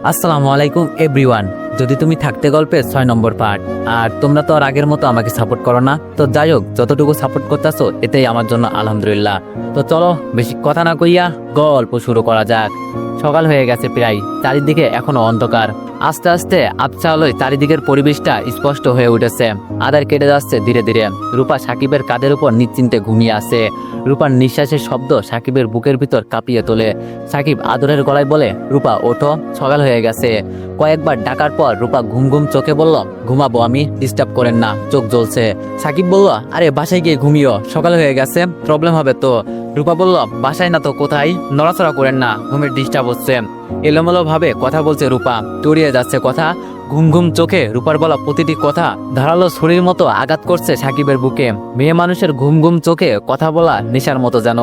আসসালামু আলাইকুম এভরিওয়ান। যদি তুমি থাকতে গল্পের 6 নম্বর পার্ট। আর তোমরা তো আর আগের মতো আমাকে সাপোর্ট করো না, তো যাই হোক, যতটুকু সাপোর্ট করতেছো এটাই আমার জন্য আলহামদুলিল্লাহ। তো চলো বেশি কথা না কইয়া গল্প শুরু করা যাক। সকাল হয়ে গেছে প্রায়, চারিদিকে এখনো অন্ধকার। আস্তে আস্তে আবছা আলোয় চারিদিকের পরিবেশটা স্পষ্ট হয়ে উঠেছে। আধার কেটে যাচ্ছে ধীরে ধীরে। রূপা সাকিবের কাঁধের উপর নিশ্চিন্তে ঘুমিয়ে আছে। রূপার নিঃশ্বাসের শব্দ সাকিবের বুকের ভিতর কাঁপিয়ে তোলে। সাকিব আদরের গলায় বলে, রূপা ওঠো, সকাল হয়ে গেছে। কয়েকবার ডাকার পর রূপা ঘুম ঘুম চোখে বলল, ঘুমাবো আমি, ডিস্টার্ব করেন না, চোখ জ্বলছে। সাকিব বলল, আরে বাসায় গিয়ে ঘুমিও, সকাল হয়ে গেছে, প্রবলেম হবে তো। রূপা বলল, বাসায় না তো, কোথায়? নড়াচড়া করেন না, ঘুমের ডিস্টার্ব হচ্ছে। এলোমেলো ভাবে কথা বলছে রূপা, তড়িয়ে যাচ্ছে কথা। ঘুম ঘুম চোখে রূপার বলা প্রতিটি কথা ধারালো ছুরির মতো আঘাত করছে সাকিবের বুকে। মেয়ে মানুষের ঘুম ঘুম চোখে কথা বলা নেশার মতো যেন।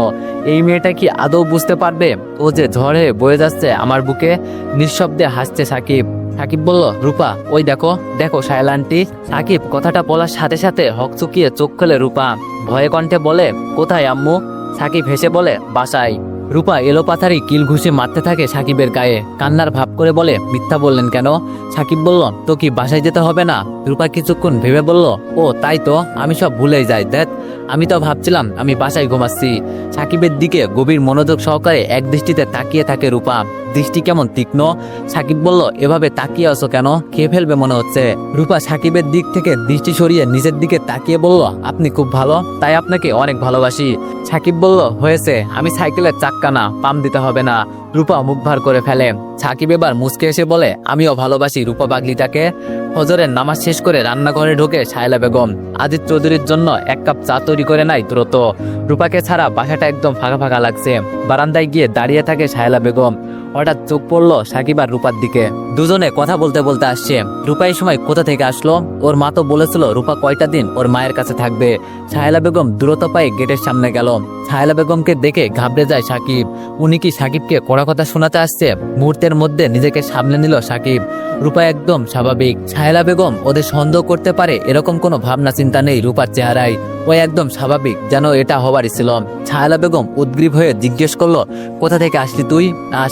এই মেয়েটা কি আদৌ বুঝতে পারবে ও যে ঝড়ে বয়ে যাচ্ছে আমার বুকে? নিঃশব্দে হাসছে সাকিব। সাকিব বলল, রূপা ওই দেখো, দেখো সায়লা আন্টি। সাকিব কথাটা বলার সাথে সাথে হকচকিয়ে চোখ খুলে রূপা ভয়ে কণ্ঠে বলে, কোথায় আম্মু? সাকিব হেসে বলে, বাসায়। রূপা এলোপাথারি কিল ঘুষে মারতে থাকে সাকিবের গায়ে। কান্নার ভাব করে বলে, মিথ্যা বললেন কেন? সাকিব বলল, তো কি বাসায় যেতে হবে না? রূপা কিছুক্ষণ ভেবে বলল, ও তাই তো, আমি সব ভুলেই যাই। দেখ, আমি তো ভাবছিলাম আমি বাসায় ঘুমাচ্ছি। সাকিবের দিকে গভীর মনোযোগ সহকারে এক দৃষ্টিতে তাকিয়ে থাকে রূপা। দৃষ্টি কেমন তীক্ষ্ণ। সাকিব বলল, এভাবে তাকিয়ে আছো কেন? খেয়ে ফেলবে মনে হচ্ছে। রূপা সাকিবের দিক থেকে দৃষ্টি সরিয়ে নিজের দিকে তাকিয়ে বলল, আপনি খুব ভালো, তাই আপনাকে অনেক ভালোবাসি। সাকিব বলল, হয়েছে, আমি সাইকেলের চাক্কা না, পাম দিতে হবে না। রূপা মুখ ভার করে ফেলে। সাকিব এবার মুচকে এসে বলে, আমিও ভালোবাসি রূপা পাগলিটাকে। ফজরের নামাজ শেষ করে রান্নাঘরে ঢোকে শায়লা বেগম। আজিজ চৌধুরীর জন্য এক কাপ চা তৈরি করে নাই দ্রুত। রূপাকে ছাড়া বাসাটা একদম ফাঁকা ফাঁকা লাগছে। বারান্দায় গিয়ে দাঁড়িয়ে থাকে শায়লা বেগম। হঠাৎ চোখ পড়লো সাকিব আর রূপার দিকে। দুজনে কথা বলতে বলতে আসছে। রূপা এই সময় কোথা থেকে আসলো? ওর মা তো বলেছিল রূপা কয়টা দিন ওর মায়ের কাছে থাকবে। শায়লা বেগম দ্রুত পায়ে গেটের সামনে গেল। শায়লা বেগমকে দেখে ঘাবড়ে যায় সাকিব। উনি কি সাকিবকে কড়া কথা শোনাতে আসছে? মুহূর্তের মধ্যে নিজেকে সামলে নিল সাকিব। রূপা একদম স্বাভাবিক। শায়লা বেগম ওদের সন্দেহ করতে পারে এরকম কোনো ভাবনা চিন্তা নেই রূপার চেহারায়। ও একদম স্বাভাবিক, যেন এটা হবারই ছিল। শায়লা বেগম উদ্গ্রীব হয়ে জিজ্ঞেস করলো, কোথা থেকে আসলি তুই?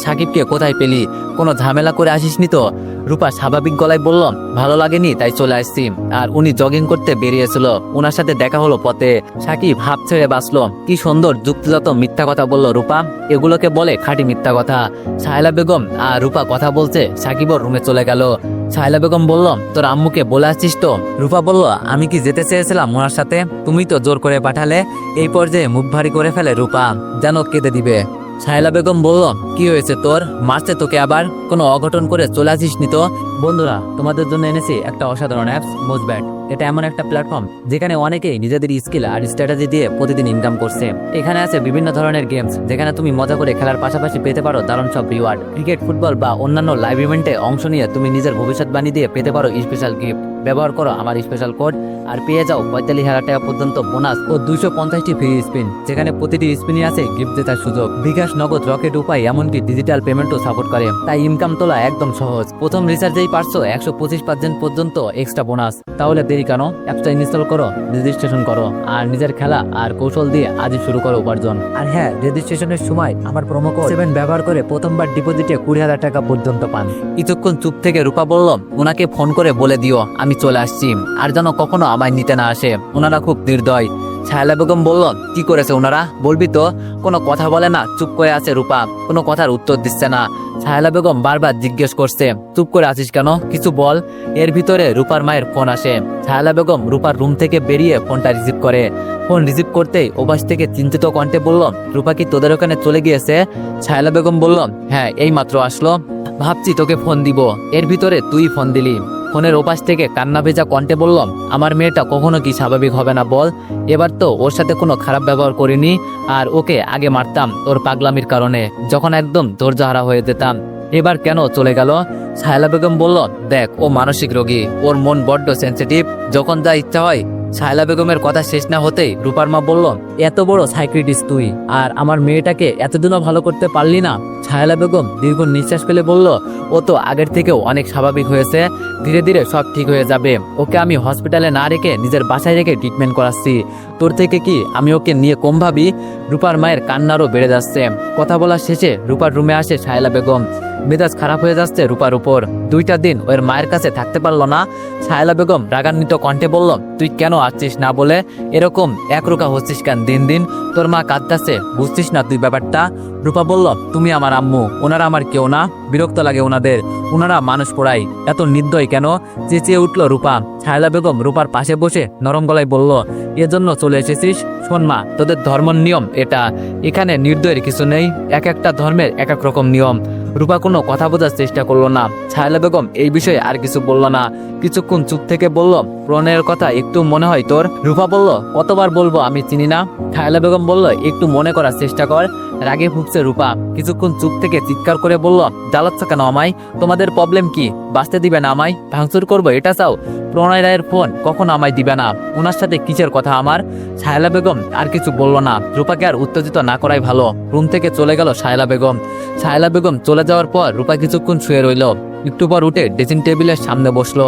সাকিবকে কোথায় পেলি? কোনো ঝামেলা করে আসিসনি তো? রূপা স্বাভাবিক গলায় বলল, ভালো লাগেনি তাই চলে আসছি। আর উনি জগিং করতে বেরিয়েছিল, ওনার সাথে দেখা হলো পথে। সাকিব হাফ ছেড়ে বাঁচলো। কি সুন্দর যুক্তিগত মিথ্যা কথা বললো রূপা, এগুলোকে বলে খাঁটি মিথ্যা কথা। শায়লা বেগম আর রূপা কথা বলছে, সাকিবর রুমে চলে গেল। শায়লা বেগম বলল, তোর আম্মুকে বলে আসছিস তো? রূপা বলল, আমি কি যেতে চেয়েছিলাম ওনার সাথে? তুমি তো জোর করে পাঠালে। এই পর্যায়ে মুখ ভারী করে ফেলে রূপা, যেন কেঁদে দিবে। শায়লা বেগম বলল, কি হয়েছে তোর? মারছে তোকে আবার? কোনো অঘটন করে চলে আসিসনি তো? বন্ধুরা, তোমাদের জন্য এনেছি একটা অসাধারণ অ্যাপস, মোজব্যাট। এটা এমন একটা প্ল্যাটফর্ম যেখানে অনেকেই নিজেদের স্কিল আর স্ট্র্যাটেজি দিয়ে প্রতিদিন ইনকাম করছে। এখানে আছে বিভিন্ন ধরনের গেমস, যেখানে তুমি মজা করে খেলার পাশাপাশি পেতে পারো দারুণ সব রিওয়ার্ড। ক্রিকেট, ফুটবল বা অন্যান্য লাইভ ইভেন্টে অংশ নিয়ে তুমি নিজের ভবিষ্যৎবাণী দিয়ে পেতে পারো স্পেশাল গিফট। ব্যবহার করো আমার স্পেশাল কোড আর পেয়ে যাও 45,000 টাকা পর্যন্ত বোনাস ও 250টি ফ্রি স্পিন, যেখানে প্রতিটি স্পিনই আছে গিফট জেতার সুযোগ। বিকাশ, নগদ, রকেট উপায়, এমনকি ডিজিটাল পেমেন্টও সাপোর্ট করে। তাই ইনকাম তোলা একদম সহজ। প্রথম রিচার্জেই পারছো 125% পর্যন্ত এক্সট্রা বোনাস। তাহলে দেরি কেন? অ্যাপটা ইনস্টল করো, রেজিস্ট্রেশন করো আর নিজের খেলা আর কৌশল দিয়ে আজই শুরু করো উপার্জন। আর হ্যাঁ, রেজিস্ট্রেশনের সময় আমার প্রোমো কোড 7 ব্যবহার করে প্রথমবার ডিপোজিটে 20,000 টাকা পর্যন্ত পান। কিছুক্ষণ চুপ থেকে রূপা বলল, ওনাকে ফোন করে বলে দিও আমি চলে আসছি, আর যেন কখনো আমায় নিতে না আসে, ওনারা খুব নির্দয়। শায়লা বেগম বলল, কি করেছে ওনারা? বলবি তো? কোনো কথা বলে না, চুপ করে আছে রূপা, কোনো কথার উত্তর দিচ্ছে না। শায়লা বেগম বারবার জিজ্ঞেস করছে, চুপ করে আছিস কেন, কিছু বল। এর ভিতরে রূপার মায়ের ফোন আসে। শায়লা বেগম রূপার রুম থেকে বেরিয়ে ফোনটা রিসিভ করে। ফোন রিসিভ করতেই ওপাশ থেকে চিন্তিত কণ্ঠে বলল, রূপা কি তোদের ওখানে চলে গিয়েছে? শায়লা বেগম বলল, হ্যাঁ এই মাত্র আসলো, ভাবছি তোকে ফোন দিব, এর ভিতরে তুই ফোন দিলি। ফোনের ওপাশ থেকে কান্না ভেজা কণ্ঠে বলল, আমার মেয়েটা কখনো কি স্বাভাবিক হবে না বল? এবার তো ওর সাথে কোনো খারাপ ব্যবহার করিনি, আর ওকে আগে মারতাম ওর পাগলামির কারণে, যখন একদম ধৈর্যহারা হয়ে যেতাম। এবার কেন চলে গেল? শায়লা বেগম বলল, দেখ ও মানসিক রোগী, ওর মন বড্ড সেন্সিটিভ, যখন যা ইচ্ছা হয় শায়লা বেগমের কথা শেষ না হতেই রূপার মা বলল, এত বড় সাইকিয়াট্রিস্ট তুই, আর আমার মেয়েটাকে এতদিনও ভালো করতে পারলি না? শায়লা বেগম দীর্ঘ নিঃশ্বাস ফেলে বলল, ও তো আগের থেকেও অনেক স্বাভাবিক হয়েছে, ধীরে ধীরে সব ঠিক হয়ে যাবে। ওকে আমি হসপিটালে না রেখে নিজের বাসায় রেখে ট্রিটমেন্ট করাচ্ছি। তোর থেকে কি আমি ওকে নিয়ে কম ভাবি? রূপার মায়ের কান্নারও বেড়ে যাচ্ছে। কথা বলার শেষে রূপার রুমে আসে শায়লা বেগম। মেজাজ খারাপ হয়ে যাচ্ছে রূপার উপর। 2টা দিন ওর মায়ের কাছে থাকতে পারলো না। শায়লা বেগম রাগান্বিত কণ্ঠে বলল, তুই কেন আসছিস না বলে? এরকম একরোকা হচ্ছিস কেন দিন দিন? তোর মা কাঁদতেছে, বুঝছিস না তুই ব্যাপারটা? রূপা বলল, তুমি আমার আম্মু, ওনারা আমার কেউ না? বিরক্ত লাগে ওনাদের, ওনারা মানুষ পড়াই। এত নির্দয় কেন? চেঁচিয়ে উঠল রূপা। শায়লা বেগম রূপার পাশে বসে নরম গলায় বলল, এজন্য চলে এসেছিস? শোন মা, তোদের ধর্মের নিয়ম এটা, এখানে নির্দয়ের কিছু নেই। এক একটা ধর্মের এক এক রকম নিয়ম। রূপা কোনো কথা বোঝার চেষ্টা করলো না। শায়লা বেগম এই বিষয়ে আর কিছু বলল না। কিছুক্ষণ চুপ থেকে বলল, প্রণয়ের কথা একটু মনে হয় তোর? রূপা বলল, কতবার বলবো আমি চিনি না? শায়লা বেগম বলল, একটু মনে করার চেষ্টা কর। রাগে ফুঁকছে রূপা। কিছুক্ষণ চুপ থেকে চিৎকার করে বলল, জ্বালাচ্ছ কেন আমায়? তোমাদের প্রবলেম কি? বাঁচতে দিবে না আমায়? ভাঙচুর করবো এটা চাও? প্রণয় রায়ের ফোন কখন আমায় দিবে না? ওনার সাথে কিসের কথা আমার? শায়লা বেগম আর কিছু বলল না। রূপাকে আর উত্তেজিত না করাই ভালো। রুম থেকে চলে গেল শায়লা বেগম। শায়লা বেগম চলে যাওয়ার পর রূপা কিছুক্ষণ শুয়ে রইল। একটু পর উঠে ড্রেসিং টেবিলের সামনে বসলো।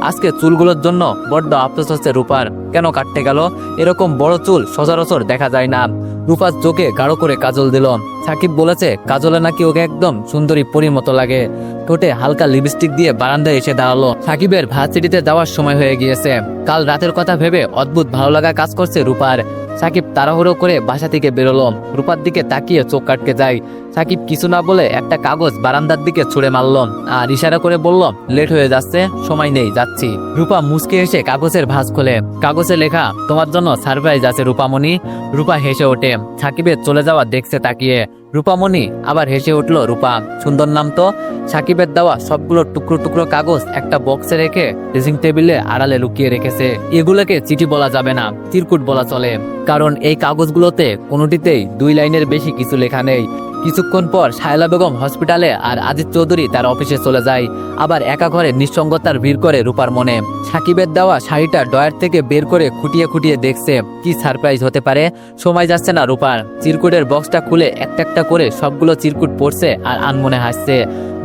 আজকে চুলগুলোর জন্য বড্ড আফসোস হচ্ছে রূপার। কেন কাটতে গেল? এরকম বড় চুল সচরাচর দেখা যায় না। রূপার চোখে গাঢ় করে কাজল দিল। সাকিব বলেছে কাজলে নাকি ওকে একদম সুন্দরী পরীর মতো লাগে। ঠোঁটে হালকা লিপস্টিক দিয়ে বারান্দায় এসে দাঁড়ালো। সাকিবের ভার্সিটিতে যাওয়ার সময় হয়ে গিয়েছে। কাল রাতের কথা ভেবে অদ্ভুত ভালো লাগা কাজ করছে রূপার। সাকিব তাড়াহুড়ো করে বাসা থেকে বেরোলো। রূপার দিকে তাকিয়ে চোখ কাটকে যায়। সাকিব কিছু না বলে একটা কাগজ বারান্দার দিকে ছুঁড়ে মারল আর ইশারা করে বলল, লেট হয়ে যাচ্ছে, সময় নেই, যাচ্ছি। রূপা মুচকে এসে কাগজের ভাঁজ খোলে। কাগজে লেখা, তোমার জন্য সারপ্রাইজ আছে রূপামণি। রূপা হেসে ওঠে। সাকিবের চলে যাওয়া দেখছে তাকিয়ে। রূপামণি আবার হেসে উঠল রূপা। সুন্দর নাম তো। সাকিবের দেওয়া সবগুলো টুকরো টুকরো কাগজ একটা বক্সে রেখে ড্রেসিং টেবিলে আড়ালে লুকিয়ে রেখেছে। এগুলোকে চিঠি বলা যাবে না, চিরকুট বলা চলে, কারণ এই কাগজগুলোতে কোনোটিতেই 2 লাইনের বেশি কিছু লেখা নেই। কিছুক্ষণ পর শায়লা বেগম হসপিটালে আর আজিজ চৌধুরী তার অফিসে চলে যায়। আবার একা ঘরে নিঃসঙ্গতার ভিড় করে রূপার মনে। সাকিবের দেওয়া শাড়িটা ডয়ার থেকে বের করে খুঁটিয়ে খুঁটিয়ে দেখছে কি সারপ্রাইজ হতে পারে। সময় যাচ্ছে না রূপার। চিরকুটের বক্সটা খুলে একটা একটা করে সবগুলো চিরকুট পড়ছে আর আনমনে হাসছে।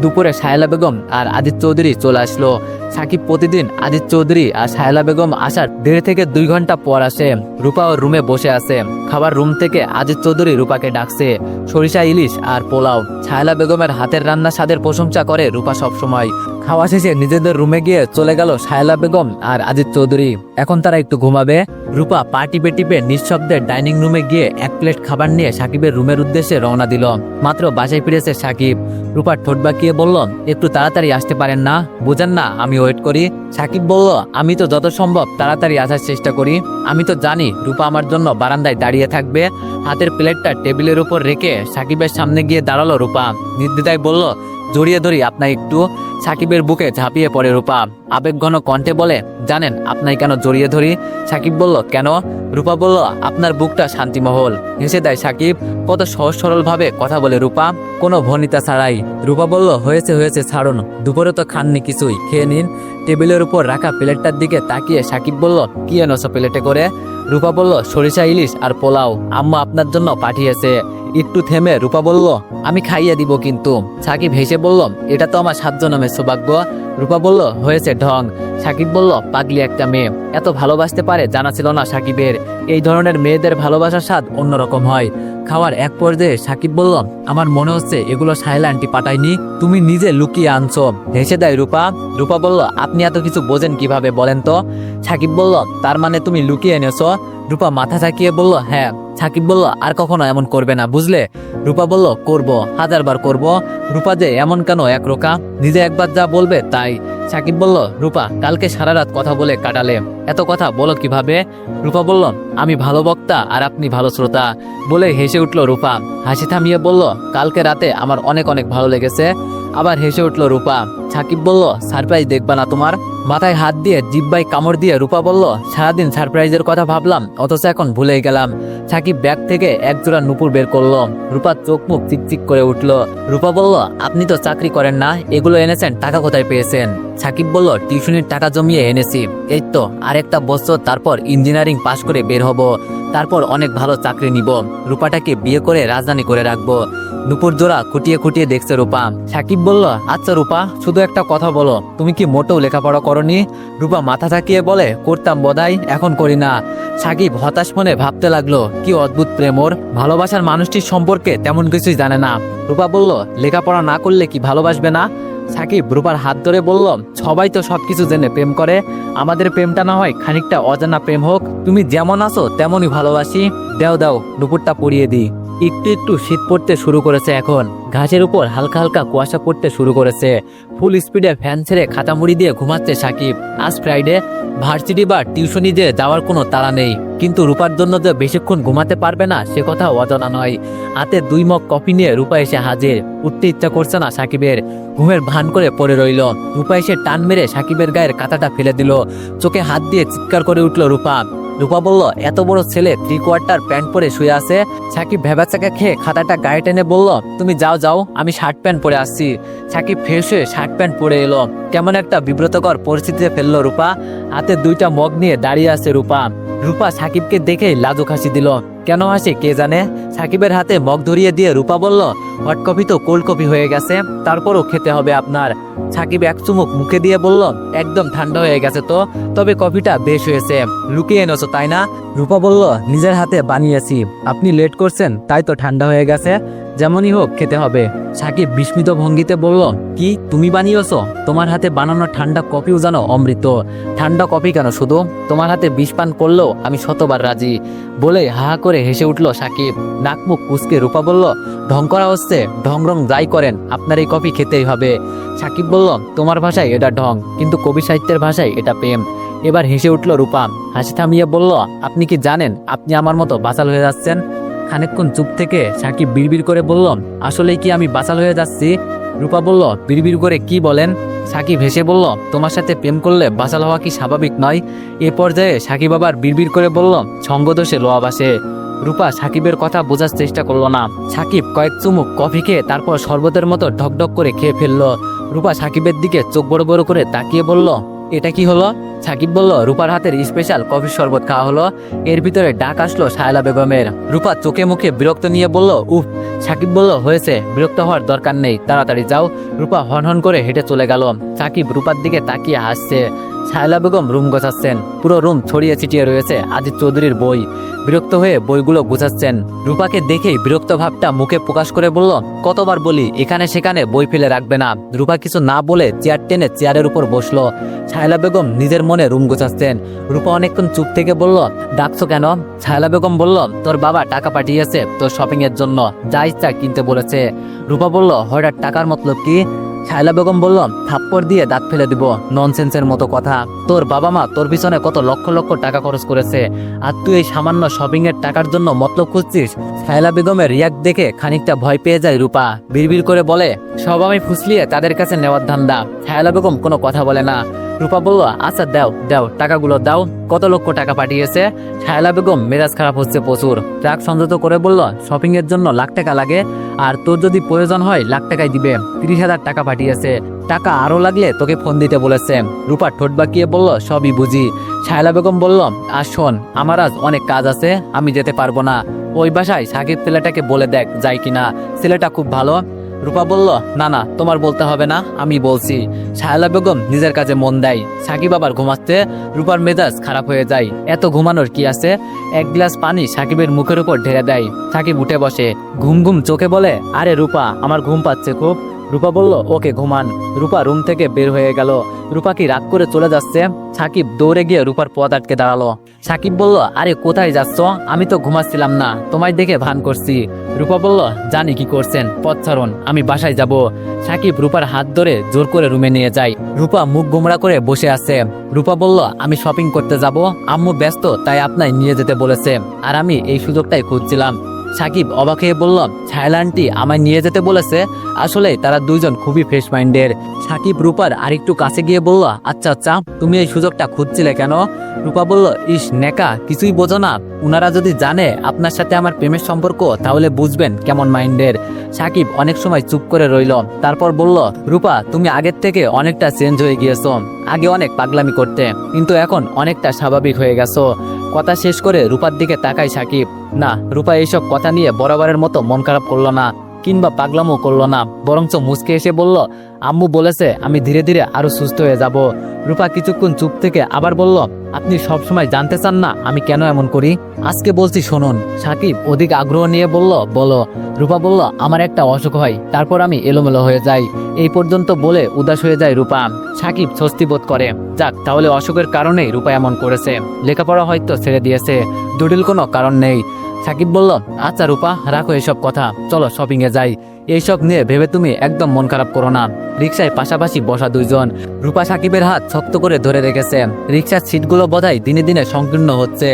দুপুরে শায়লা বেগম আর আজিজ চৌধুরী চলে আসলো। সাকিব প্রতিদিন আজিজ চৌধুরী আর শায়লা বেগম আসার 1.5 থেকে 2 ঘন্টা পর আসে। রূপা ওর রুমে বসে আছে। খাবার রুম থেকে আজিজ চৌধুরী রূপাকে ডাকছে। সরিষা ইলিশ আর পোলাও। শায়লা বেগমের হাতের রান্না স্বাদের প্রশংসা করে রূপা সবসময়। খাওয়া শেষে নিজেদের রুমে গিয়ে চলে গেল শায়লা বেগম আর আজিজ চৌধুরী। এখন তারা একটু ঘুমাবে। রূপা পা টিপে টিপে নিঃশব্দে ডাইনিং রুমে গিয়ে 1 প্লেট খাবার নিয়ে সাকিবের রুমের উদ্দেশ্যে রওনা দিল। মাত্র বাসায় ফিরেছে সাকিব। রূপা ঠোঁট বাঁকিয়ে বলল, একটু তাড়াতাড়ি আসতে পারেন না? বুঝেন না আমি ওয়েট করি? সাকিব বলল, আমি তো যত সম্ভব তাড়াতাড়ি আসার চেষ্টা করি। আমি তো জানি রূপা আমার জন্য বারান্দায় দাঁড়িয়ে থাকবে। হাতের প্লেটটা টেবিলের উপর রেখে সাকিবের সামনে গিয়ে দাঁড়ালো রূপা। নির্দ্বিধায় বলল, জড়িয়ে ধরি আপনার একটু। সাকিবের বুকে ঝাঁপিয়ে পড়ে রূপা। আবেগঘন কণ্ঠে বলে, জানেন আপনাই কেন জড়িয়ে ধরি? সাকিব বলল, কেন? রূপা বলল, আপনার বুকটা শান্তিমহল। হেসে দেয় সাকিব। কত সহজ সরল ভাবে কথা বলে রূপা, কোনো ভনিতা ছাড়াই। রূপা বলল, হয়েছে হয়েছে, ছাড়ুন, দুপুরে তো খাননি কিছুই, খেয়ে নিন। টেবিলের উপর রাখা প্লেটটার দিকে তাকিয়ে সাকিব বলল, কি এনেছো প্লেটে করে? রূপা বলল, সরিষা ইলিশ আর পোলাও, আম্মা আপনার জন্য পাঠিয়েছে। একটু থেমে রূপা বলল, আমি খাইয়ে দিব কিন্তু। সাকিব হেসে বলল, এটা তো আমার 7 জন্মের সৌভাগ্য। রূপা বলল, হয়েছে ঢং। সাকিব বলল, পাগলি একটা মেয়ে, এত ভালোবাসতে পারে জানা ছিল না সাকিবের। এই ধরনের মেয়েদের ভালোবাসার স্বাদ অন্যরকম হয়। খাওয়ার এক পর্যায়ে সাকিব বলল, আমার মনে হচ্ছে এগুলো শায়লা আন্টি পাঠায়নি, তুমি নিজে লুকিয়ে আনছো। হেসে দেয় রূপা। রূপা বলল, আপনি এত কিছু বোঝেন কিভাবে বলেন তো? সাকিব বলল, তার মানে তুমি লুকিয়ে এনেছো? রূপা মাথা ঝাঁকিয়ে বলল, হ্যাঁ। সাকিব বলল, আর কখনো এমন করবে না, বুঝলে? রূপা বলল, করব, 1000 বার করব। রূপা যে এমন কেন একরোকা, নিজে একবার যা বলবে তাই। সাকিব বলল, রূপা কালকে সারা রাত কথা বলে কাটালে, এত কথা বলো কিভাবে? রূপা বলল, আমি ভালো বক্তা আর আপনি ভালো শ্রোতা। বলে হেসে উঠল রূপা। হাসি থামিয়ে বলল, কালকে রাতে আমার অনেক অনেক ভালো লেগেছে। আবার হেসে উঠল রূপা। সাকিব বলল, সারপ্রাইজ দেখবা না তোমার? মাথায় হাত দিয়ে জিব্বায় কামড় দিয়ে রূপা বলল, সারাদিন সারপ্রাইজের কথা ভাবলাম, অথচ এখন ভুলেই গেলাম। সাকিব ব্যাগ থেকে একজোড়া নুপুর বের করলো। রূপার চোখ মুখ চিকচিক করে উঠলো। রূপা বলল, আপনি তো চাকরি করেন না, এগুলো এনেছেন টাকা কোথায় পেয়েছেন? সাকিব বলল, টিউশনির টাকা জমিয়ে এনেছি। এই তো আরেকটা বছর, তারপর ইঞ্জিনিয়ারিং পাশ করে বের হব, তারপর অনেক ভালো চাকরি নিব, রূপাটাকে বিয়ে করে রাজধানী করে রাখবো। নুপুর জোড়া খুঁটিয়ে খুঁটিয়ে দেখছে রূপা। সাকিব বলল, আচ্ছা রূপা, শুধু একটা কথা বলো, তুমি কি মোটেও লেখাপড়া করনি? রূপা মাথা ঝাঁকিয়ে বলে, করতাম বোধহয়, এখন করি না। সাকিব হতাশ মনে ভাবতে লাগলো, কি অদ্ভুত প্রেম ওর, ভালোবাসার মানুষটির সম্পর্কে তেমন কিছুই জানে না। রূপা বলল, লেখাপড়া না করলে কি ভালোবাসবে না? সাকিব রূপার হাত ধরে বলল, সবাই তো সবকিছু জেনে প্রেম করে, আমাদের প্রেমটা না হয় খানিকটা অজানা প্রেম হোক, তুমি যেমন আছো তেমনই ভালোবাসি। দাও দাও, নুপুরটা পরিয়ে দিই। একটু একটু শীত পড়তে শুরু করেছে এখন, ঘাসের উপর হালকা হালকা কুয়াশা পড়তে শুরু করেছে। ফুল স্পিডে ফ্যান ছেড়ে খাতা মুড়ি দিয়ে ঘুমাচ্ছে সাকিব। আজ ফ্রাইডে, ভার্সিটি বা টিউশনি দিয়ে যাওয়ার কোনো তাড়া নেই, কিন্তু রূপার জন্য যে বেশিক্ষণ ঘুমাতে পারবে না সে কথা অজানা নয়। হাতে 2 মগ কফি নিয়ে রূপা এসে হাজির। উঠতে ইচ্ছা করছে না সাকিবের, ঘুমের ভান করে পড়ে রইল। রূপা এসে টান মেরে সাকিবের গায়ের কাঁথাটা ফেলে দিল। চোখে হাত দিয়ে চিৎকার করে উঠল রূপা। রূপা বলল, এত বড় ছেলে 3/4 প্যান্ট পরে শুয়ে আছে। সাকিব ভেবাচাকা খেয়ে খাতাটা গায়ে টেনে বলল, তুমি যাও যাও, আমি শার্ট প্যান্ট পরে আসছি। সাকিব ফ্রেশ হয়ে শার্ট প্যান্ট পরে এলো। কেমন একটা বিব্রতকর পরিস্থিতিতে ফেললো রূপা। হাতে 2টা মগ নিয়ে দাঁড়িয়ে আছে রূপা। রূপা সাকিবকে দেখেই লাজুক হাসি দিল। কেন হাসে কে জানে। সাকিবের হাতে মগ ধরিয়ে দিয়ে রূপা বলল, হট কফি তো কোল্ড কফি হয়ে গেছে, তারপরও খেতে হবে আপনার। সাকিব এক চুমুক মুখে দিয়ে বলল, একদম ঠান্ডা হয়ে গেছে তো, তবে কফিটা বেশ হয়েছে, লুকিয়ে এনেছো তাই না? রূপা বলল, নিজের হাতে বানিয়েছি, আপনি লেট করছেন তাই তো ঠান্ডা হয়ে গেছে, যেমনই হোক খেতে হবে। সাকিব বিস্মিত ভঙ্গিতে বলল, কি তুমি বানিয়েছো? তোমার হাতে বানানো ঠান্ডা কফিও জানো অমৃত। ঠান্ডা কফি কেন, শুধু তোমার হাতে বিষ পান করলেও আমি শতবার রাজি। বলে হা হা করে হেসে উঠল সাকিব। নাক মুখ কুঁচকে রূপা বলল, ঢং করা হচ্ছে, ঢং রং যাই করেন আপনার এই কফি খেতেই হবে। সাকিব বলল, তোমার ভাষায় এটা ঢং, কিন্তু কবি সাহিত্যের ভাষায় এটা প্রেম। এবার হেসে উঠল রূপা। হাসি থামিয়ে বলল, আপনি কি জানেন আপনি আমার মতো বাচাল হয়ে যাচ্ছেন? খানিকক্ষণ চুপ থেকে সাকিব বিড়বিড় করে বলল, আসলেই কি আমি বাচাল হয়ে যাচ্ছি? রূপা বলল, বিড়বিড় করে কি বলেন? সাকিব হেসে বলল, তোমার সাথে প্রেম করলে বাচাল হওয়া কি স্বাভাবিক নয়? এ পর্যায়ে সাকিব আবার বিড়বিড় করে বলল, সঙ্গদোষে লোয়া বাসে। রূপা সাকিবের কথা বোঝার চেষ্টা করলো না। সাকিব কয়েক চুমুক কফি খেয়ে তারপর শরবতের মতো ঢকঢক করে খেয়ে ফেললো। রূপা সাকিবের দিকে চোখ বড় বড় করে তাকিয়ে বলল, এটা কি হলো? সাকিব বলল, রূপার হাতের স্পেশাল কফির শরবত খাওয়া হলো। এর ভিতরে ডাক আসলো শায়লা বেগমের। রূপা চোখে মুখে বিরক্ত নিয়ে বলল, উফ। সাকিব বলল, হয়েছে, বিরক্ত হওয়ার দরকার নেই, তাড়াতাড়ি যাও। রূপা হনহন করে হেঁটে চলে গেল। সাকিব রূপার দিকে তাকিয়ে হাসছে। শায়লা বেগম রুম গোছাচ্ছেন। পুরো রুম ছড়িয়ে ছিটিয়ে রয়েছে আজিজ চৌধুরীর বই। বিরক্ত হয়ে বইগুলো গুছাচ্ছেন। রূপাকে দেখেই বিরক্ত ভাবটা মুখে প্রকাশ করে বলল, কতবার বলি এখানে সেখানে বই ফেলে রাখবে না। রূপা কিছু না বলে চেয়ার টেনে চেয়ারের উপর বসলো। শায়লা বেগম নিজের মনে রুম গোছাচ্ছেন। রূপা অনেকক্ষণ চুপ থেকে বলল, ডাকছো কেন? শায়লা বেগম বলল, তোর বাবা টাকা পাঠিয়েছে তোর শপিং এর জন্য, যা ইচ্ছা কিনতে বলেছে। রূপা বলল, হঠাৎ টাকার মতলব কি? শায়লা বেগম বলল, থাপ্পড় দিয়ে দাঁত ফেলে দিব, ননসেন্সের মতো কথা। তোর বাবা মা তোর পিছনে কত লক্ষ লক্ষ টাকা খরচ করেছে, আর তুই এই সামান্য শপিং এর টাকার জন্য মতলব খুঁজছিস? শায়লা বেগমের রিয়াক্ট দেখে খানিকটা ভয় পেয়ে যায় রূপা। বিড়বিড় করে বলে, সব আমি ফুসলিয়ে তাদের কাছে নেওয়ার ধান্দা। শায়লা বেগম কোনো কথা বলে না। রূপা বলল, আচ্ছা দাও দাও, টাকাগুলো দাও। কত লক্ষ টাকা পাঠিয়েছে? শায়লা বেগম মেজাজ খারাপ হচ্ছে প্রচুর। ট্রাক সংযত করে বলল, শপিং এর জন্য লাখ টাকা লাগে, আর তোর যদি প্রয়োজন হয় লাখ টাকাই দিবে। 30,000 টাকা পাঠিয়েছে, টাকা আরো লাগলে তোকে ফোন দিতে বলেছে। রূপা ঠোঁট বাঁকিয়ে বলল, সবই বুঝি। শায়লা বেগম বলল, আর শোন, আমার আজ অনেক কাজ আছে, আমি যেতে পারবো না। ওই বাসায় সাকিব ছেলেটাকে বলে দেখ যায় কিনা, ছেলেটা খুব ভালো। রূপা বলল, না না, তোমার বলতে হবে না, আমি বলছি। শায়লা বেগম নিজের কাজে মন দেয়। সাকিব আবার ঘুমাচ্ছে। রূপার মেজাজ খারাপ হয়ে যায়। এত ঘুমানোর কি আছে? এক গ্লাস পানি সাকিবের মুখের উপর ঢেলে দেয়। সাকিব উঠে বসে, ঘুম ঘুম চোখে বলে, আরে রূপা, আমার ঘুম পাচ্ছে খুব। রূপা বলল, ওকে ঘুমান। রূপা রুম থেকে বের হয়ে গেল। রূপা কি রাগ করে চলে যাচ্ছে? সাকিব দৌড়ে গিয়ে রূপার পথ আটকে দাঁড়ালো। সাকিব বলল, আরে কোথায় যাচ্ছ? আমি তো ঘুমাচ্ছিলাম না, তোমায় দেখে ভান করছি। রূপা বলল, জানি কি করছেন, পথ ছাড়ুন, আমি বাসায় যাব। সাকিব রূপার হাত ধরে জোর করে রুমে নিয়ে যায়। রূপা মুখ গোমড়া করে বসে আছে। রূপা বলল, আমি শপিং করতে যাব, আম্মু ব্যস্ত তাই আপনাই নিয়ে যেতে বলেছে, আর আমি এই সুযোগটাই খুঁজছিলাম। সাকিব অবাক হয়ে বলল, ছায়লা আন্টি আমায় নিয়ে যেতে বলেছে। আসলে তারা দুইজন খুবই ফ্রেশ মাইন্ডের। সাকিব রূপার আরেকটু কাছে গিয়ে বলল, আচ্ছা আচ্ছা, তুমি এই সুযোগটা খুঁজছিলে কেন? রূপা বলল, ইস নেকা, কিছুই বোঝো না। উনারা যদি জানে আপনার সাথে আমার প্রেমের সম্পর্ক তাহলে বুঝবেন কেমন মাইন্ডের। সাকিব অনেক সময় চুপ করে রইল, তারপর বলল, রূপা তুমি আগের থেকে অনেকটা চেঞ্জ হয়ে গিয়েছো। আগে অনেক পাগলামি করতে, কিন্তু এখন অনেকটা স্বাভাবিক হয়ে গেছো। কথা শেষ করে রূপার দিকে তাকায় সাকিব। না, রূপা এইসব কথা নিয়ে বরাবরের মতো মন খারাপ করলো না, কিংবা পাগলামও করলো না, বরঞ্চ মুচকে এসে বলল, আম্মু বলেছে আমি ধীরে ধীরে আরো সুস্থ হয়ে যাব। রূপা কিছুক্ষণ চুপ থেকে আবার বলল, আপনি সবসময় জানতে চান না আমি কেন এমন করি? আজকে বলছি শুনুন। সাকিব অধিক আগ্রহ নিয়ে বলল, বলো। রূপা বলল, আমার একটা অসুখ হয়, তারপর আমি এলোমেলো হয়ে যাই। এই পর্যন্ত বলে উদাস হয়ে যায় রূপা। সাকিব স্বস্তি বোধ করে, যাক, তাহলে অসুখের কারণেই রূপা এমন করেছে। লেখাপড়া হয়তো ছেড়ে দিয়েছে, জটিল কোনো কারণ নেই। সাকিব বলল, আচ্ছা রূপা, রাখো এসব কথা, চলো শপিং এ যাই। এইসব নিয়ে ভেবে তুমি একদম মন খারাপ করো না। রিক্সায় পাশাপাশি বসা দুইজন। রূপা সাকিবের হাত শক্ত করে ধরে রেখেছে। রিক্সার সিটগুলো বোধহয় দিনে দিনে সংকীর্ণ হচ্ছে।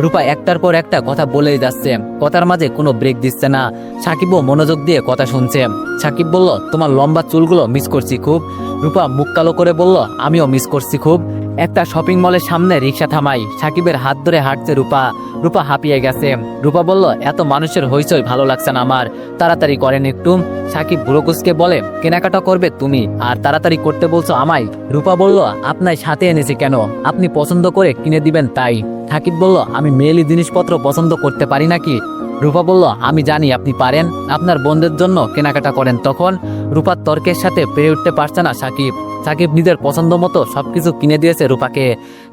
রূপা একটার পর একটা কথা বলেই যাচ্ছে, কথার মাঝে কোনো ব্রেক দিচ্ছে না। সাকিবও মনোযোগ দিয়ে কথা শুনছে। সাকিব বলল, তোমার লম্বা চুলগুলো মিস করছি খুব। রূপা মুখ কালো করে বলল, আমিও মিস করছি খুব। একটা শপিং মলের সামনে রিক্সা থামাই, সাকিবের হাত ধরে হাঁটছে রূপা। রূপা হাঁপিয়ে গেছে। রূপা বলল, এত মানুষের হইচই ভালো লাগছে না আমার, তাড়াতাড়ি করেন একটু। সাকিব বুড়োকুসকে বলে, কেনাকাটা করবে তুমি আর তাড়াতাড়ি করতে বলছো আমায়? রূপা বলল, আপনার সাথে এনেছি কেন, আপনি পছন্দ করে কিনে দিবেন তাই। সাকিব বলল, আমি মেয়েলি জিনিসপত্র পছন্দ করতে পারি নাকি? রূপা বলল, আমি জানি আপনি পারেন, আপনার বোনদের জন্য কেনাকাটা করেন তখন। রূপার তর্কের সাথে পেরে উঠতে পারছে না সাকিব। সাকিব নিজের পছন্দ মতো সবকিছু কিনে দিয়েছে রূপাকে।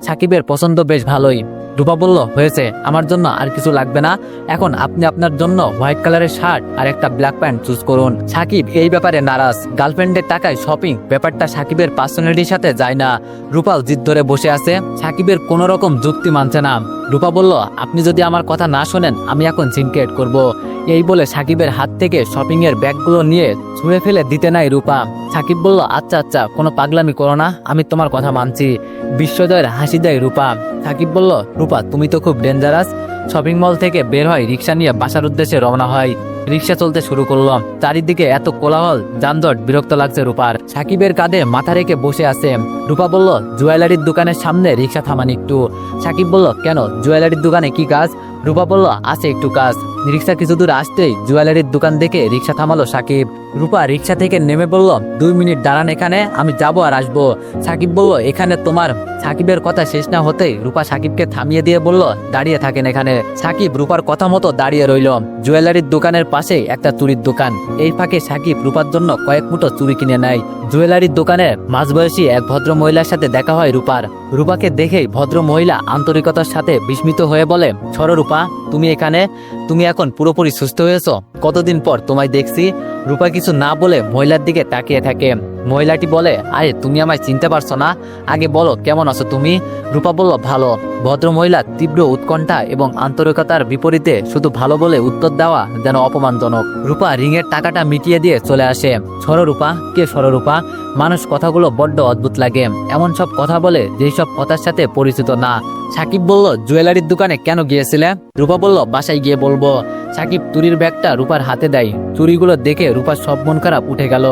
সাকিবের পছন্দ বেশ ভালোই। রূপা বলল, হয়েছে, আমার জন্য আর কিছু লাগবে না। এখন আপনি আপনার জন্য হোয়াইট কালারের শার্ট আর একটা ব্ল্যাক প্যান্ট চুজ করুন। সাকিব এই ব্যাপারে নারাজ। গার্লফ্রেন্ডের টাকায় শপিং, ব্যাপারটা সাকিবের পার্সোনালিটির সাথে যায় না। রূপাও জিদ ধরে বসে আছে। সাকিবের কোনো রকম যুক্তি মানছে না। রূপা বলল, আপনি যদি আমার কথা না শোনেন আমি এখন সিনক্রেট করব। এই বলে সাকিবের হাত থেকে শপিং এর ব্যাগগুলো নিয়ে ছুঁড়ে ফেলে দিতে নাই রূপা। সাকিব বলল, আচ্ছা আচ্ছা, কোনো পাগলামি করো না, আমি তোমার কথা মানছি। বিশ্বজয়ের হাসি দেয় রূপা। সাকিব বলল, রূপা তুমি তো খুব ডেঞ্জারাস। শপিং মল থেকে বের হয়, রিক্সা নিয়ে বাসার উদ্দেশ্যে রওনা হয়। রিক্সা চলতে শুরু করলো। চারিদিকে এত কোলাহল, যানজট, বিরক্ত লাগছে রূপার। সাকিবের কাঁধে মাথা রেখে বসে আছে। রূপা বলল, জুয়েলারির দোকানের সামনে রিক্সা থামান একটু। সাকিব বলল, কেন, জুয়েলারির দোকানে কি কাজ? রূপা বলল, আছে একটু কাজ। রিক্সা কিছু দূর আসতেই জুয়েলারির দোকান দেখে রিক্সা থামালো সাকিব। রূপা রিক্সা থেকে নেমে বলল, 2 মিনিট দাঁড়ান এখানে, আমি যাবো আর আসবো। সাকিব বলল, এখানে তোমার? সাকিবের কথা শেষ না হতেই রূপা সাকিবকে থামিয়ে দিয়ে বলল, দাঁড়িয়ে থাকেন এখানে। সাকিব রূপার কথা মতো দাঁড়িয়ে রইল। জুয়েলারির দোকানের পাশেই একটা চুরির দোকান। এই ফাঁকে সাকিব রূপার জন্য কয়েক মুঠো চুরি কিনে নেয়। জুয়েলারির দোকানে মাঝবয়সী এক ভদ্র মহিলার সাথে দেখা হয় রূপার। রূপাকে দেখেই ভদ্র মহিলা আন্তরিকতার সাথে বিস্মিত হয়ে বলে, সরো রূপা, তুমি এখানে? তুমি এখন পুরোপুরি সুস্থ হয়েছো? কতদিন পর তোমায় দেখছি। রূপা কিছু না বলে মহিলার দিকে তাকিয়ে থাকে। মহিলাটি বলে, আরে তুমি আমায় চিনতে পারছো না? আগে বলো কেমন আছো তুমি? রূপা বলল, ভালো। ভদ্র মহিলা তীব্র উৎকণ্ঠা এবং আন্তরিকতার বিপরীতে শুধু ভালো বলে উত্তর দেওয়া যেন অপমানজনক। রূপা রিংয়ের টাকাটা মিটিয়ে দিয়ে চলে আসে। সরো রূপা। কে সরো রূপা? মানুষ কথাগুলো বড্ড অদ্ভুত লাগে, এমন সব কথা বলে যেই সব কথার সাথে পরিচিত না। সাকিব বলল, জুয়েলারির দোকানে কেন গিয়েছিলে? রূপা বলল, বাসায় গিয়ে বলবো। সাকিব চুরির ব্যাগটা রূপার হাতে দেয়। চুরিগুলো দেখে রূপার সব মন খারাপ উঠে গেল।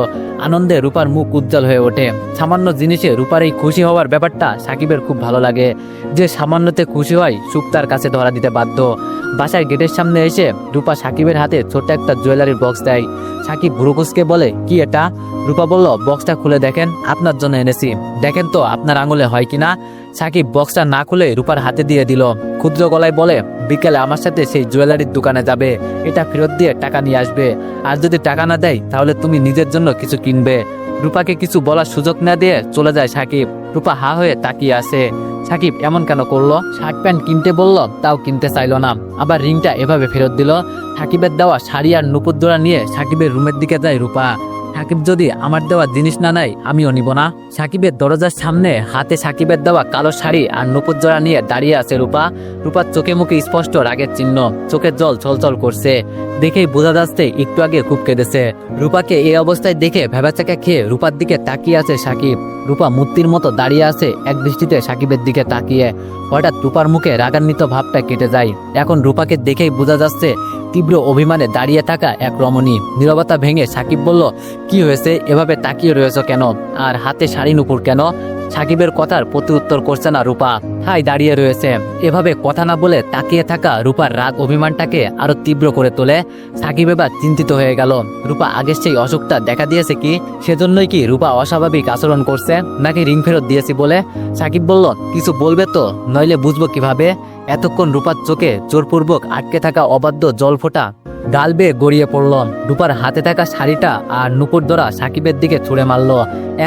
আনন্দে রূপার মুখ উজ্জ্বল হয়ে ওঠে। সামান্য জিনিসে রূপার এই খুশি হওয়ার ব্যাপারটা সাকিবের খুব ভালো লাগে। যে সামান্যতে খুশি হয়, সুখ তার কাছে ধরা দিতে বাধ্য। বাসার গেটের সামনে এসে রূপা সাকিবের হাতে ছোট্ট একটা জুয়েলারির বক্স দেয়। সাকিব ভুরুকুসকে বলে, কি এটা? রূপা বলল, বক্সটা খুলে দেখেন, আপনার জন্য এনেছি, দেখেন তো আপনার আঙুলে হয় কিনা। সাকিব বক্সটা না খুলে রূপার হাতে দিয়ে দিল। ক্ষুদ্র গলায় বলে, বিকেলে আমার সাথে সেই জুয়েলারির দোকানে যাবে, এটা ফেরত দিয়ে টাকা নিয়ে আসবে। আর যদি টাকা না দেয় তাহলে তুমি নিজের জন্য কিছু কিনবে। রূপাকে কিছু বলার সুযোগ না দিয়ে চলে যায় সাকিব। রূপা হা হয়ে তাকিয়ে আসে। সাকিব এমন কেন করলো? শার্ট প্যান্ট কিনতে বলল, তাও কিনতে চাইলো না। আবার রিংটা এভাবে ফেরত দিল। সাকিবের দেওয়া শাড়ি আর নুপুর জোড়া নিয়ে সাকিবের রুমের দিকে যায় রূপা। সাকিব যদি আমার দেওয়া জিনিস না নেয় আমিও নিব না। সাকিবের দরজার সামনে হাতে সাকিবের দেওয়া কালো শাড়ি আর নুপুর জোড়া নিয়ে দাঁড়িয়ে আছে রূপা। রূপার চোখে মুখে স্পষ্ট রাগের চিহ্ন, চোখের জল ছলছল করছে। দেখেই বোঝা যাচ্ছে একটু আগে খুব কেঁদেছে। রূপাকে এই অবস্থায় দেখে ভেবাচাকা খেয়ে রূপার দিকে তাকিয়ে আছে সাকিব। রূপা মূর্তির মতো দাঁড়িয়ে আছে এক দৃষ্টিতে সাকিবের দিকে তাকিয়ে। হঠাৎ রূপার মুখে রাগান্বিত ভাবটা কেটে যায়। এখন রূপাকে দেখেই বোঝা যাচ্ছে তীব্র অভিমানে দাঁড়িয়ে থাকা এক রমণী। নীরবতা ভেঙে সাকিব বলল, কি হয়েছে, এভাবে তাকিয়ে রয়েছ কেন, আর হাতে শাড়ি নুপুর কেন? সাকিবের কথার প্রতি উত্তর করছে না রূপা, ঠাই দাঁড়িয়ে রয়েছে। এভাবে কথা না বলে তাকিয়ে থাকা রূপার রাগ অভিমানটাকে আরো তীব্র করে তোলে। সাকিব এবার চিন্তিত হয়ে গেল, রূপা আগের সেই অসুখটা দেখা দিয়েছে কি? সেজন্যই কি রূপা অস্বাভাবিক আচরণ করছে, নাকি রিং ফেরত দিয়েছি বলে? সাকিব বলল, কিছু বলবে তো, নইলে বুঝবো কিভাবে? এতক্ষণ রূপার চোখে জোরপূর্বক আটকে থাকা অবাধ্য জল ফোঁটা গাল বেয়ে গড়িয়ে পড়ল। রূপার হাতে থাকা শাড়িটা আর নুপুর ধরা সাকিবের দিকে ছুঁড়ে মারল।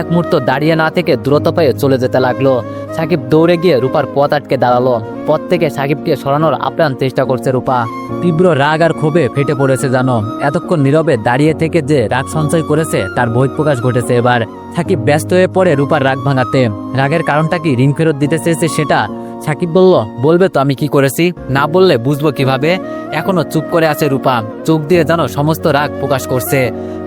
এক মুহূর্ত দাঁড়িয়ে না থেকে দ্রুত পায়ে চলে যেতে লাগলো। সাকিব দৌড়ে গিয়ে রূপার পথ আটকে দাঁড়ালো। পথ থেকে সাকিবকে সরানোর আপ্রাণ চেষ্টা করছে রূপা। তীব্র রাগ আর ক্ষোভে ফেটে পড়েছে জানো। এতক্ষণ নীরবে দাঁড়িয়ে থেকে যে রাগ সঞ্চয় করেছে তার বহিঃপ্রকাশ ঘটেছে এবার। সাকিব ব্যস্ত হয়ে পড়ে রূপার রাগ ভাঙাতে। রাগের কারণটা কি রিং ফেরত দিতে চেয়েছে সেটা? সাকিব বলল, বলবে তো আমি কি করেছি? না বললে বুঝবো কিভাবে? এখনো চুপ করে আছে রূপা, চোখ দিয়ে যেন সমস্ত রাগ প্রকাশ করছে।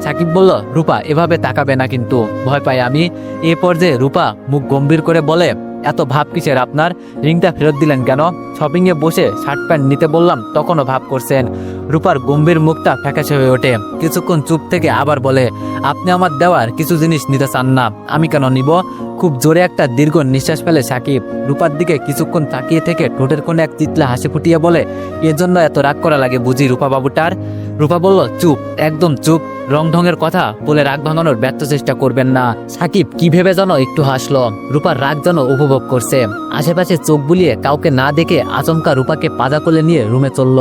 সাকিব বলল, রূপা এভাবে তাকাবে না কিন্তু, ভয় পাই আমি। এ পর্যায়ে রূপা মুখ গম্ভীর করে বলে, এত ভাব কিসের আপনার? রিংটা ফেরত দিলেন কেন? শপিং এ বসে শার্ট প্যান্ট নিতে বললাম তখনও ভাব করছেন। রূপার গম্ভীর মুখটা ফ্যাকাশে হয়ে ওঠে। কিছুক্ষণ চুপ থেকে আবার বলে, আপনি আমার দেওয়ার কিছু জিনিস নিতে চান না, আমি কেন নিব? খুব জোরে একটা দীর্ঘ নিঃশ্বাস ফেলে সাকিব। রূপার দিকে কিছুক্ষণ তাকিয়ে থেকে ঠোঁটের কোণে এক তিতলা হাসি ফুটিয়ে বলে, এজন্য এত রাগ করা লাগে বুঝি রূপা বাবুটার? রূপা বলল, চুপ, একদম চুপ। রং ঢঙের কথা বলে রাগ ভাঙানোর ব্যর্থ চেষ্টা করবেন না। সাকিব কি ভেবে যেন একটু হাসলো। রূপার রাগ যেন উপভোগ করছে। আশেপাশে চোখ বুলিয়ে কাউকে না দেখে আচমকা রূপাকে পাজা কোলে নিয়ে রুমে চলল।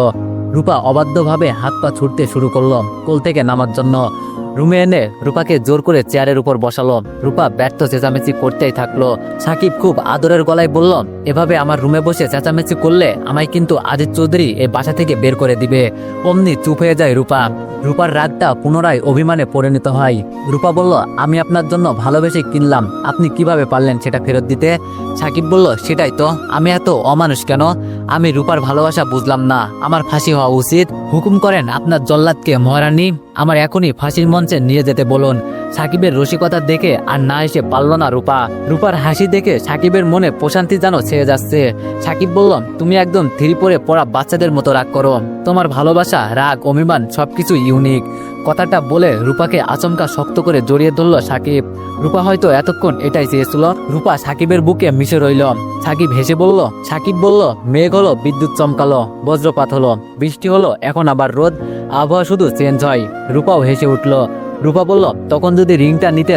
রূপা অবাধ্যভাবে হাত পা ছুটতে শুরু করলো কোল থেকে নামার জন্য। রুমে এনে রূপাকে জোর করে চেয়ারের উপর বসালো। রূপা ব্যর্থ চেঁচামেচি করতেই থাকলো। সাকিব খুব আদরের গলায় বলল, এভাবে আমার রুমে বসে চেঁচামেচি করলে আমায় কিন্তু আজিজ চৌধুরী এই বাসা থেকে বের করে দিবে। অমনি চুপ হয়ে যায় রূপা। রূপার রাগটা পুনরায় অভিমানে পরিণত হয়। রূপা বলল, আমি আপনার জন্য ভালোবেসে কিনলাম, আপনি কিভাবে পারলেন সেটা ফেরত দিতে? সাকিব বলল, সেটাই তো, আমি এত অমানুষ কেন? আমি রূপার ভালোবাসা বুঝলাম না, আমার ফাঁসি হওয়া উচিত। হুকুম করেন আপনার জল্লাদকে মহারানী, আমার এখনই ফাঁসির মঞ্চে নিয়ে যেতে বলুন। সাকিবের রসিকতা দেখে আর না এসে পারল না রূপা। রূপার হাসি দেখে সাকিবের মনে প্রশান্তি যেন ছেয়ে যাচ্ছে। সাকিব বলল, তুমি একদম থ্রি পরে পড়া বাচ্চাদের মতো রাগ করো, তোমার ভালোবাসা, রাগ, অভিমান সবকিছু ইউনিক। কথাটা বলে রূপাকে আচমকা শক্ত করে জড়িয়ে ধরল সাকিব। রূপা হয়তো এতক্ষণ এটাই চেয়েছিল। রূপা সাকিবের বুকে মিশে রইল। সাকিব হেসে বলল, সাকিব বলল, মেঘ হলো, বিদ্যুৎ চমকালো, বজ্রপাত হলো, বৃষ্টি হলো, এখন আবার রোদ, আবহাওয়া শুধু চেঞ্জ হয়। রূপাও হেসে উঠল। রূপা বলল, তখন যদি রিংটা নিতে